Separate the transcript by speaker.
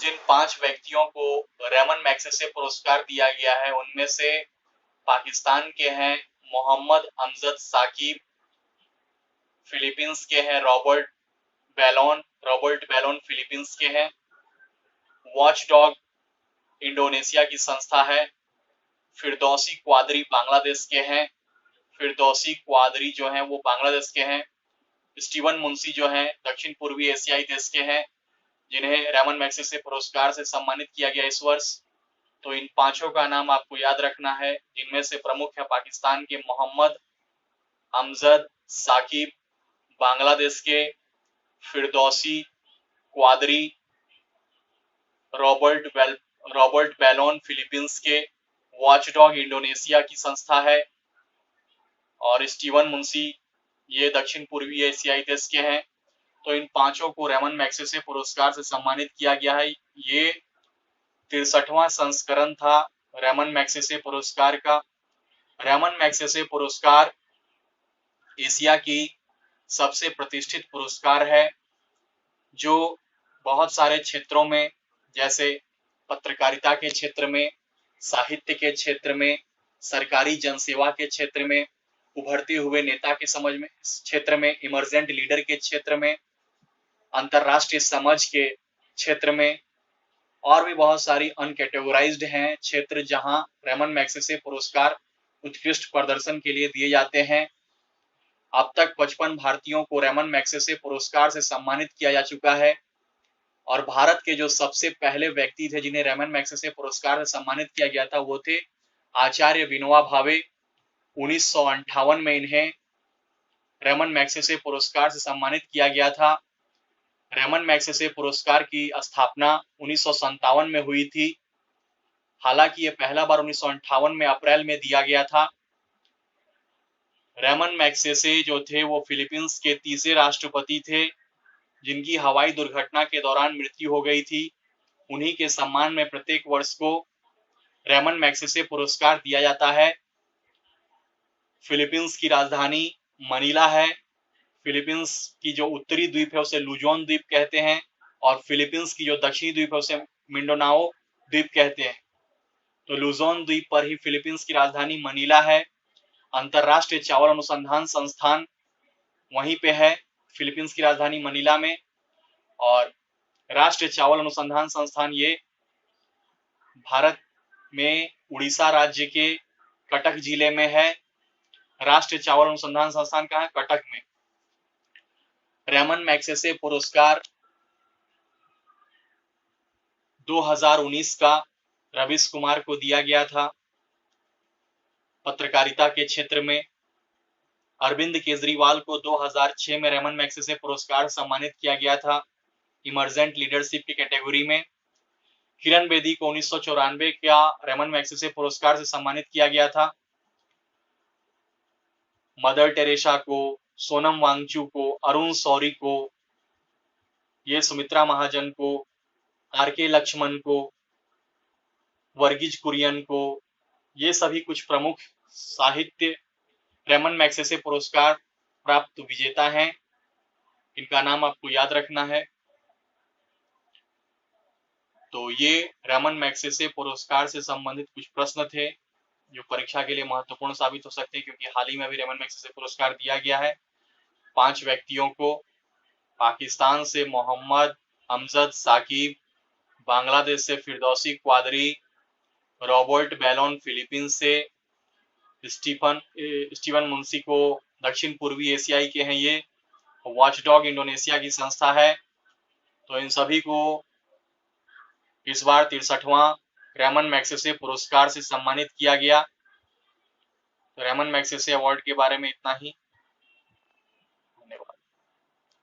Speaker 1: जिन 5 व्यक्तियों को Ramon Magsaysay पुरस्कार दिया गया है उनमें से पाकिस्तान के हैं मोहम्मद अमजद साकिब, फिलीपींस के हैं रॉबर्ट बैलोन फिलीपींस के हैं। वॉचडॉग इंडोनेशिया की संस्था है। फिरदौसी क्वादरी बांग्लादेश के हैं। फिरदौसी क्वादरी जो हैं वो बांग्लादेश के हैं। स्टीवन मुंशी जो हैं दक्षिण पूर्वी एशियाई देश के हैं, जिन्हें रेमन मैग्सेसे पुरस्कार से सम्मानित किया गया इस वर्ष। तो इन 5 का नाम आपको याद रखना है, जिनमें से प्रमुख है पाकिस्तान के मोहम्मद अमजद साकिब, बांग्लादेश के Firdausi Quadri, Robert Ballon Philippines के, वॉचडॉग इंडोनेशिया की संस्था है, और स्टीवन मुंशी ये दक्षिण पूर्वी एशियाई देश के हैं। तो इन 5 को रेमन मैग्सेसे पुरस्कार से सम्मानित किया गया है। ये 63वां संस्करण था रेमन मैग्सेसे पुरस्कार का। रेमन मैग्सेसे पुरस्कार एशिया की सबसे प्रतिष्ठित पुरस्कार है, जो बहुत सारे क्षेत्रों में, जैसे पत्रकारिता के क्षेत्र में, साहित्य के क्षेत्र में, सरकारी जनसेवा के क्षेत्र में, उभरते हुए नेता के समझ में क्षेत्र में, इमर्जेंट लीडर के क्षेत्र में, अंतरराष्ट्रीय समझ के क्षेत्र में, और भी बहुत सारी अनकैटेगोराइज्ड हैं क्षेत्र जहां रेमन मैग्सेसे पुरस्कार उत्कृष्ट प्रदर्शन के लिए दिए जाते हैं। अब तक 55 भारतीयों को रेमन मैग्सेसे पुरस्कार से सम्मानित किया जा चुका है, और भारत के जो सबसे पहले व्यक्ति थे जिन्हें रेमन मैग्सेसे पुरस्कार से सम्मानित किया गया था वो थे आचार्य विनोबा भावे। 1958 में इन्हें रेमन मैग्सेसे पुरस्कार से सम्मानित किया गया था। रेमन मैग्सेसे पुरस्कार की स्थापना 1957 में हुई थी। हालांकि ये पहला बार 1958 में अप्रैल में दिया गया था। रेमन मैग्सेसे जो थे वो फिलीपींस के तीसरे राष्ट्रपति थे जिनकी हवाई दुर्घटना के दौरान मृत्यु हो गई थी। उन्हीं के सम्मान में प्रत्येक वर्ष को रेमन मैग्सेसे पुरस्कार दिया जाता है। फिलीपींस की राजधानी मनीला है। फिलीपींस की जो उत्तरी द्वीप है उसे लुजोन द्वीप कहते हैं, और फिलीपींस की जो दक्षिणी द्वीप है उसे मिंडोनाओ द्वीप कहते हैं। तो लुजोन द्वीप पर ही फिलीपींस की राजधानी मनीला है। अंतरराष्ट्रीय चावल अनुसंधान संस्थान वहीं पे है, फिलीपींस की राजधानी मनीला में। और राष्ट्रीय चावल अनुसंधान संस्थान ये भारत में उड़ीसा राज्य के कटक जिले में है। राष्ट्रीय चावल अनुसंधान संस्थान कहाँ है? कटक में। रेमन मैग्सेसे पुरस्कार 2019 का रवीश कुमार को दिया गया था पत्रकारिता के क्षेत्र में। अरविंद केजरीवाल को 2006 में रेमन मैग्सेसे पुरस्कार सम्मानित किया गया था इमर्जेंट लीडरशिप की कैटेगरी में। किरण बेदी को 1994 का रेमन मैग्सेसे पुरस्कार से सम्मानित किया गया था। मदर टेरेसा को, सोनम वांगचुक को, अरुण शौरी को, ये सुमित्रा महाजन को, आर.के. लक्ष्मण को, वर्गीज कुरियन को, ये सभी कुछ प्रमुख साहित्य रेमन मैग्सेसे पुरस्कार प्राप्त विजेता हैं। इनका नाम आपको याद रखना है। तो ये रेमन मैग्सेसे पुरस्कार से संबंधित कुछ प्रश्न थे जो परीक्षा के लिए महत्वपूर्ण साबित हो सकते हैं, क्योंकि हाल ही में अभी रेमन मैग्सेसे पुरस्कार दिया गया है 5 व्यक्तियों को। पाकिस्तान से मोहम्मद अमजद साकिब, बांग्लादेश से Firdausi Quadri, Robert Ballon Philippines से, स्टीवन मुंशी को दक्षिण पूर्वी एशियाई के हैं ये, वॉचडॉग इंडोनेशिया की संस्था है। तो इन सभी को इस बार 63वां रेमन मैग्सेसे पुरस्कार से सम्मानित किया गया। तो रेमन मैग्सेसे अवार्ड के बारे में इतना ही।